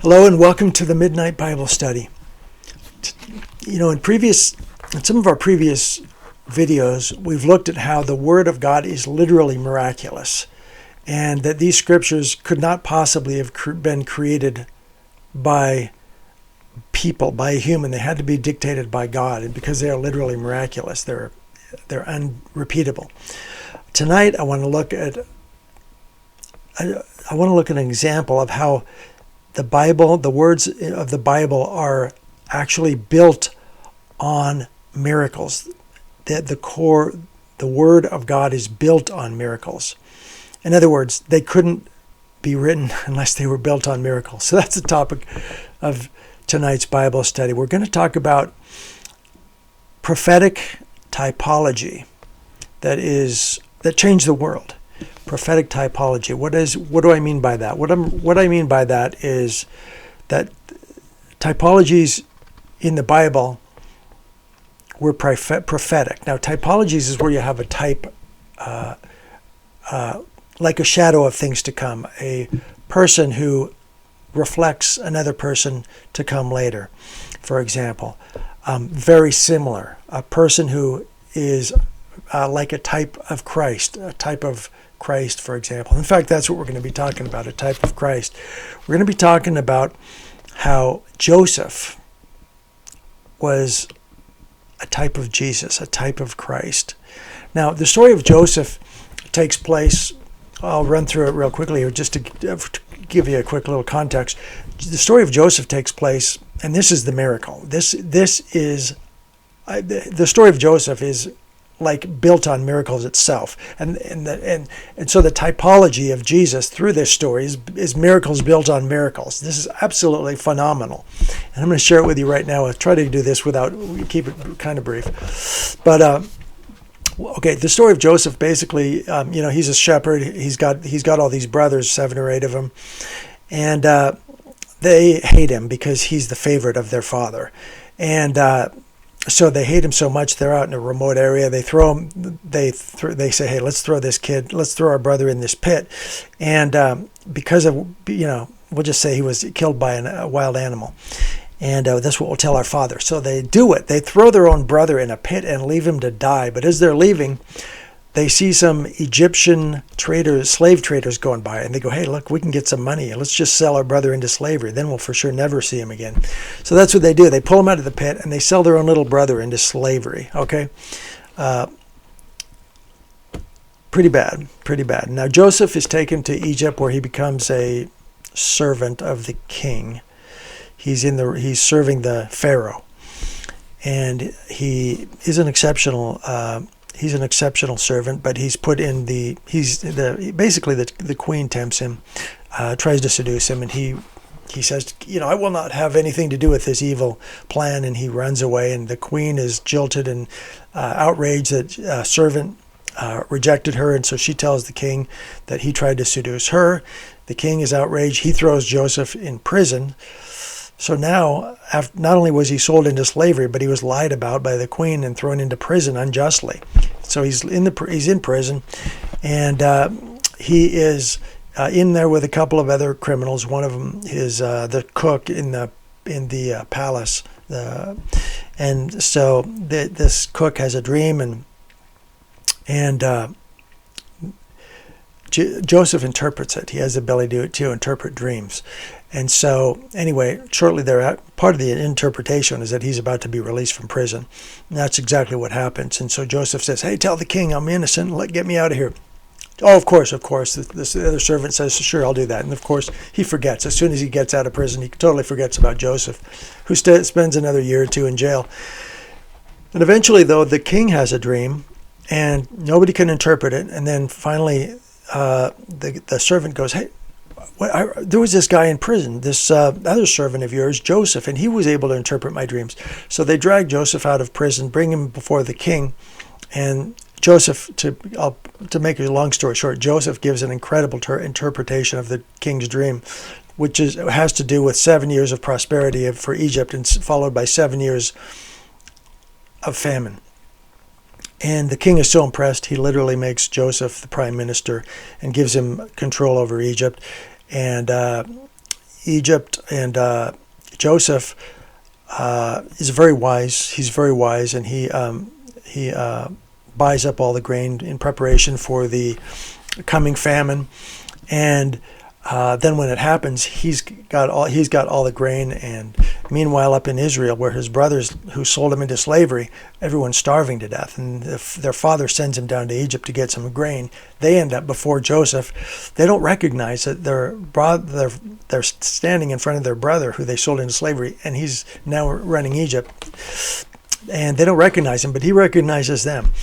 Hello and welcome to the Midnight Bible Study. In some of our previous videos, we've looked at how the Word of God is literally miraculous, and that these scriptures could not possibly have been created by people, by a human. They had to be dictated by God, and because they are literally miraculous, they're unrepeatable. Tonight, I want to look at an example of how the Bible, the words of the Bible, are actually built on miracles. The Word of God is built on miracles. In other words, they couldn't be written unless they were built on miracles. So that's the topic of tonight's Bible study. We're going to talk about prophetic typology that changed the world. Prophetic typology. What do I mean by that? What I mean by that is that typologies in the Bible were prophetic. Now, typologies is where you have a type, like a shadow of things to come, a person who reflects another person to come later. For example, very similar, a person who is like a type of Christ, for example. In fact, that's what we're going to be talking about, a type of Christ. We're going to be talking about how Joseph was a type of Jesus, a type of Christ. Now, the story of Joseph takes place, I'll run through it real quickly here just to give you a quick little context. The story of Joseph takes place, and this is the miracle. The story of Joseph is like built on miracles itself, and so the typology of Jesus through this story is miracles built on miracles. This is absolutely phenomenal, and I'm going to share it with you right now. I'll try to do this keep it kind of brief, but okay. The story of Joseph, basically, he's a shepherd. He's got all these brothers, 7 or 8 of them, and they hate him because he's the favorite of their father, and so they hate him so much. They're out in a remote area. They throw him. They say, "Hey, let's throw our brother in this pit," and because of we'll just say he was killed by a wild animal, and that's what we'll tell our father. So they do it. They throw their own brother in a pit and leave him to die. But as they're leaving, they see some Egyptian slave traders going by, and they go, "Hey, look, we can get some money. Let's just sell our brother into slavery. Then we'll for sure never see him again." So that's what they do. They pull him out of the pit, and they sell their own little brother into slavery. Okay, pretty bad. Now Joseph is taken to Egypt, where he becomes a servant of the king. He's serving the Pharaoh, and he is an exceptional. He's an exceptional servant, but he's put in basically the queen tempts him, tries to seduce him, and he says, "I will not have anything to do with this evil plan," and he runs away, and the queen is jilted and outraged that a servant rejected her, and so she tells the king that he tried to seduce her. The king is outraged. He throws Joseph in prison. So now, not only was he sold into slavery, but he was lied about by the queen and thrown into prison unjustly. So he's in prison, and he is in there with a couple of other criminals. One of them is the cook in the palace, and so this cook has a dream, and Joseph interprets it. He has the ability to interpret dreams. And so, anyway, shortly thereafter, part of the interpretation is that he's about to be released from prison. And that's exactly what happens. And so Joseph says, "Hey, tell the king I'm innocent. Get me out of here." "Oh, of course. The other servant says, "Sure, I'll do that." And of course, he forgets. As soon as he gets out of prison, he totally forgets about Joseph, who spends another year or two in jail. And eventually, though, the king has a dream, and nobody can interpret it. And then finally, the servant goes, "Hey, there was this guy in prison, this other servant of yours, Joseph, and he was able to interpret my dreams." So they drag Joseph out of prison, bring him before the king, and Joseph, to make a long story short, Joseph gives an incredible interpretation of the king's dream, which has to do with 7 years of prosperity for Egypt, and followed by 7 years of famine. And the king is so impressed, he literally makes Joseph the prime minister and gives him control over Egypt. And Egypt, and Joseph is very wise. He's very wise, and he buys up all the grain in preparation for the coming famine. And then when it happens, he's got all the grain. And meanwhile, up in Israel, where his brothers who sold him into slavery, everyone's starving to death. And if their father sends him down to Egypt to get some grain, they end up before Joseph. They don't recognize that they're standing in front of their brother who they sold into slavery, and he's now running Egypt. And they don't recognize him, but he recognizes them.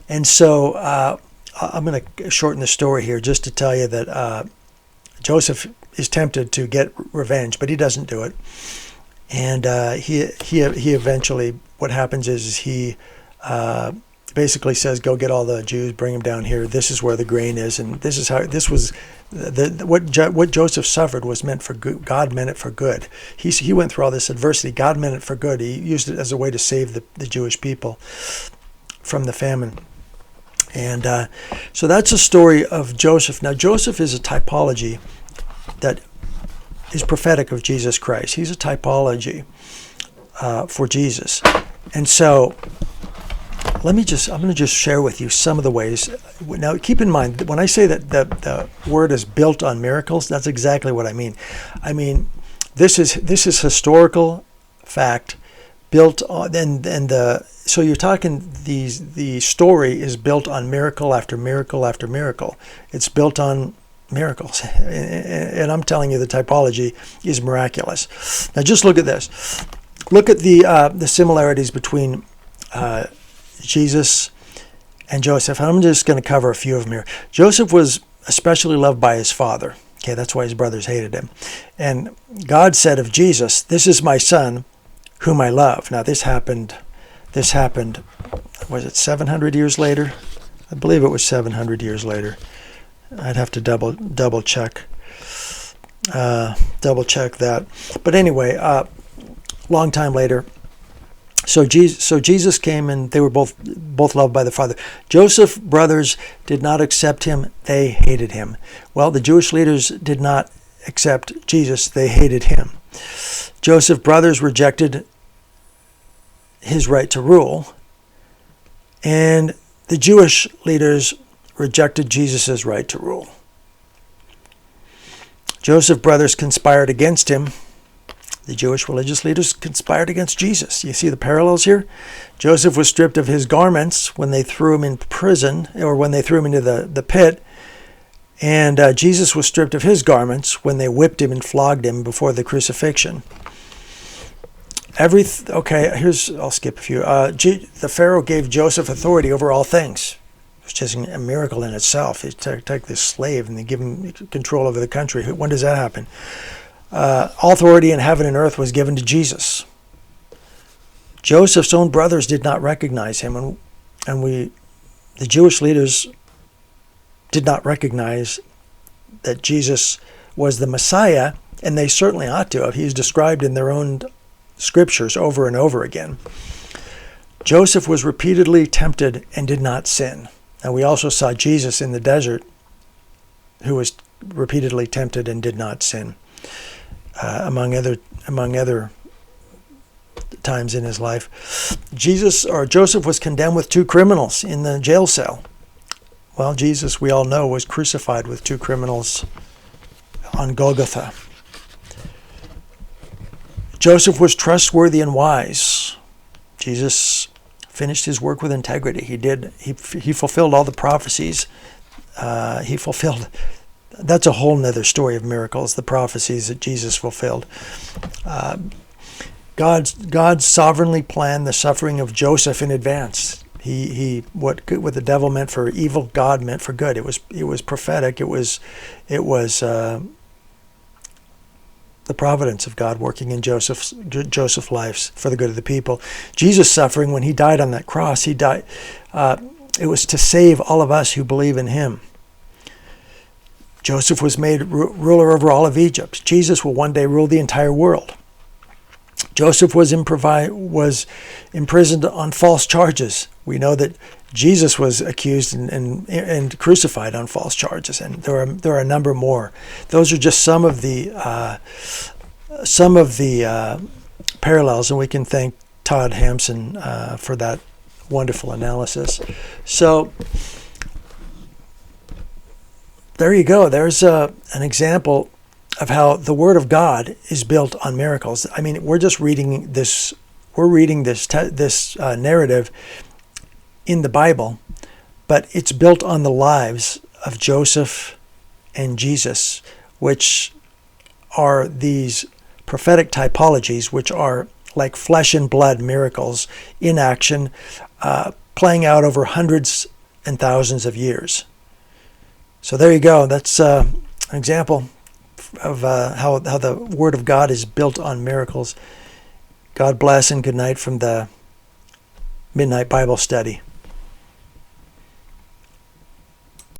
And so I'm going to shorten the story here just to tell you that Joseph is tempted to get revenge, but he doesn't do it. And he eventually, what happens is he basically says, "Go get all the Jews, bring them down here. This is where the grain is." And this is how this was. What Joseph suffered was meant for good. God meant it for good. He went through all this adversity. God meant it for good. He used it as a way to save the Jewish people from the famine. And so that's a story of Joseph. Now, Joseph is a typology that is prophetic of Jesus Christ. He's a typology for Jesus. And so I'm going to just share with you some of the ways. Now, keep in mind, when I say that the word is built on miracles, that's exactly what I mean. I mean, this is historical fact built on, so you're talking, the story is built on miracle after miracle after miracle. It's built on miracles. And I'm telling you, the typology is miraculous. Now just look at this. Look at the similarities between Jesus and Joseph. And I'm just going to cover a few of them here. Joseph was especially loved by his father. Okay, that's why his brothers hated him. And God said of Jesus, "This is my son, whom I love." Now this happened, was it 700 years later? I believe it was 700 years later. I'd have to double check that. But anyway, long time later. So Jesus came, and they were both loved by the Father. Joseph's brothers did not accept him. They hated him. Well, the Jewish leaders did not accept Jesus. They hated him. Joseph's brothers rejected his right to rule, and the Jewish leaders rejected Jesus' right to rule. Joseph's brothers conspired against him. The Jewish religious leaders conspired against Jesus. You see the parallels here? Joseph was stripped of his garments when they threw him in prison, or when they threw him into the pit. And Jesus was stripped of his garments when they whipped him and flogged him before the crucifixion. I'll skip a few. The Pharaoh gave Joseph authority over all things, which is a miracle in itself. He take this slave and they give him control over the country. When does that happen? All authority in heaven and earth was given to Jesus. Joseph's own brothers did not recognize him, and the Jewish leaders did not recognize that Jesus was the Messiah, and they certainly ought to have. He's described in their own scriptures over and over again. Joseph was repeatedly tempted and did not sin. And we also saw Jesus in the desert, who was repeatedly tempted and did not sin, among other times in his life. Joseph was condemned with two criminals in the jail cell. Well, Jesus, we all know, was crucified with two criminals on Golgotha. Joseph was trustworthy and wise. Jesus finished his work with integrity. He fulfilled all the prophecies. That's a whole nother story of miracles, the prophecies that Jesus fulfilled. God sovereignly planned the suffering of Joseph in advance. What the devil meant for evil, God meant for good. It was prophetic. It was the providence of God working in Joseph's life for the good of the people. Jesus' suffering, when he died on that cross, he died. It was to save all of us who believe in him. Joseph was made ruler over all of Egypt. Jesus will one day rule the entire world. Joseph was imprisoned on false charges. We know that Jesus was accused and crucified on false charges, and there are a number more. Those are just some of the some of the parallels, and we can thank Todd Hampson for that wonderful analysis. So there you go. There's an example of how the Word of God is built on miracles. I mean, we're just reading this. We're reading this narrative in the Bible, but it's built on the lives of Joseph and Jesus, which are these prophetic typologies, which are like flesh and blood miracles in action, playing out over hundreds and thousands of years. So there you go. That's an example of how the Word of God is built on miracles. God bless and good night from the Midnight Bible Study.